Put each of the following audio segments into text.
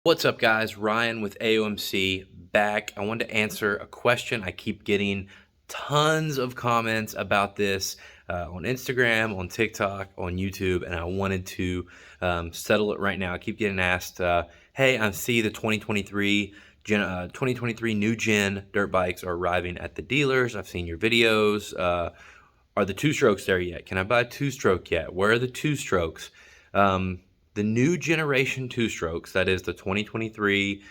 What's up, guys? Ryan with AOMC back. I wanted to answer a question. I keep getting tons of comments about this on Instagram, on TikTok, on YouTube, and I wanted to settle it right now. I keep getting asked, hey, I see the 2023 new gen dirt bikes are arriving at the dealers. I've seen your videos. Are the two strokes there yet? Can I buy a two stroke yet? Where are the two strokes? The new generation two strokes, that is the 2023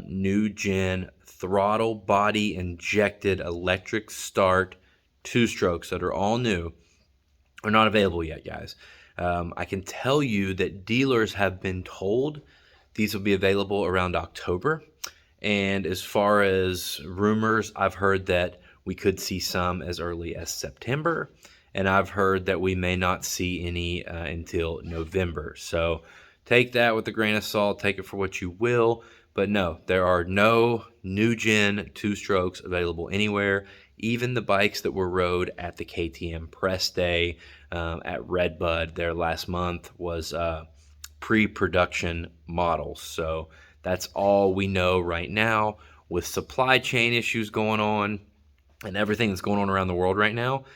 new gen throttle body injected electric start two strokes that are all new, are not available yet, guys. I can tell you that dealers have been told these will be available around October. And as far as rumors, I've heard that we could see some as early as September. And I've heard that we may not see any until November. So take that with a grain of salt. Take it for what you will. But no, there are no new gen two strokes available anywhere. Even the bikes that were rode at the KTM press day at Redbud there last month was pre-production models. So that's all we know right now. With supply chain issues going on and everything that's going on around the world right now,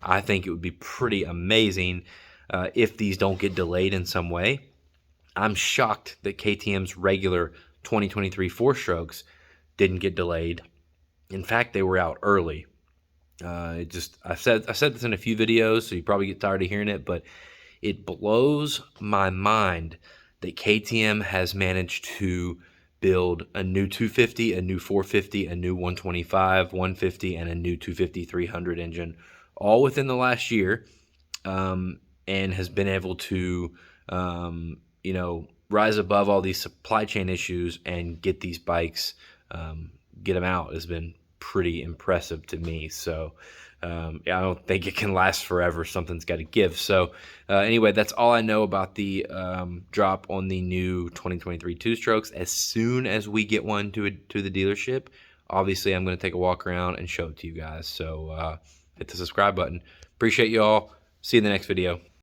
I think it would be pretty amazing if these don't get delayed in some way. I'm shocked that KTM's regular 2023 four strokes didn't get delayed. In fact, they were out early. I've said this in a few videos, so you probably get tired of hearing it, but it blows my mind that KTM has managed to build a new 250, a new 450, a new 125, 150, and a new 250-300 engine all within the last year, and has been able to, rise above all these supply chain issues and get these bikes, get them out has been pretty impressive to me. So I don't think it can last forever. Something's got to give. So anyway, that's all I know about the drop on the new 2023 two strokes. As soon as we get one to the dealership, obviously I'm going to take a walk around and show it to you guys. So hit the subscribe button. Appreciate you all. See you in the next video.